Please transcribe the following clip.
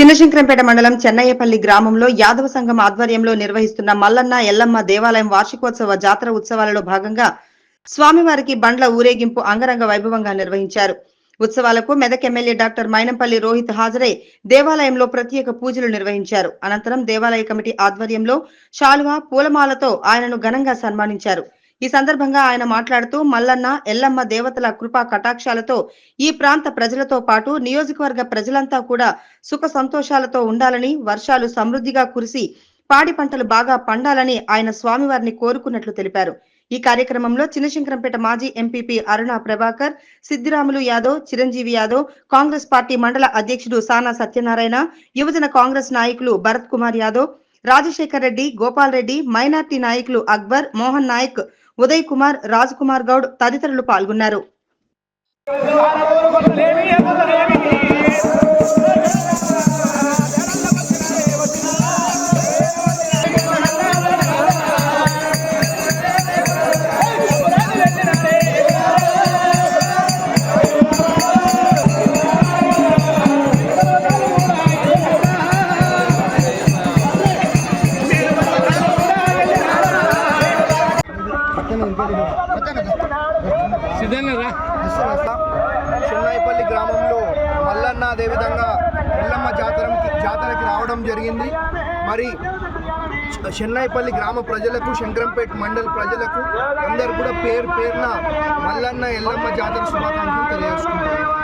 చిన్నశంకరంపేట మండలం చెన్నయ్యపల్లి గ్రామంలో యాదవ సంఘం ఆధ్వర్యంలో నిర్వహిస్తున్న మల్లన్న ఎల్లమ్మ దేవాలయం వార్షికోత్సవ జాతర ఉత్సవాలలో భాగంగా స్వామివారికి బండ్ల ఊరేగింపు అంగరంగ వైభవంగా నిర్వహించారు. ఉత్సవాలకు మెదక్ ఎమ్మెల్యే డాక్టర్ మైనంపల్లి రోహిత్ హాజరై దేవాలయంలో ప్రత్యేక పూజలు నిర్వహించారు. అనంతరం దేవాలయ కమిటీ ఆధ్వర్యంలో శాలువా, పూలమాలతో ఆయనను ఘనంగా సన్మానించారు. ఈ సందర్భంగా ఆయన మాట్లాడుతూ మల్లన్న ఎల్లమ్మ దేవతల కృపా కటాక్షాలతో ఈ ప్రాంత ప్రజలతో పాటు నియోజకవర్గ ప్రజలంతా కూడా సుఖ సంతోషాలతో ఉండాలని, వర్షాలు సమృద్ధిగా కురిసి పాడి పంటలు బాగా పండాలని ఆయన స్వామివారిని కోరుకున్నట్లు తెలిపారు. ఈ కార్యక్రమంలో చిన్నశంకరంపేట మాజీ ఎంపీపీ అరుణ ప్రభాకర్, సిద్దిరాములు యాదవ్, చిరంజీవి యాదవ్, కాంగ్రెస్ పార్టీ మండల అధ్యక్షుడు సానా సత్యనారాయణ, యువజన కాంగ్రెస్ నాయకులు భరత్ కుమార్ యాదవ్, రాజశేఖర్ రెడ్డి, గోపాల్ రెడ్డి, మైనార్టీ నాయకులు అక్బర్, మోహన్ నాయక్, ఉదయ్ కుమార్, రాజ్ కుమార్ గౌడ్ తదితరులు పాల్గొన్నారు. చెన్నైపల్లి గ్రామంలో మల్లన్న అదేవిధంగా ఎల్లమ్మ జాతరకి రావడం జరిగింది. మరి చెన్నైపల్లి గ్రామ ప్రజలకు, శంకరంపేట మండల ప్రజలకు అందరు కూడా పేరున మల్లన్న ఎల్లమ్మ జాతర శుభాకాంక్షలు తెలియజేసుకుంటారు.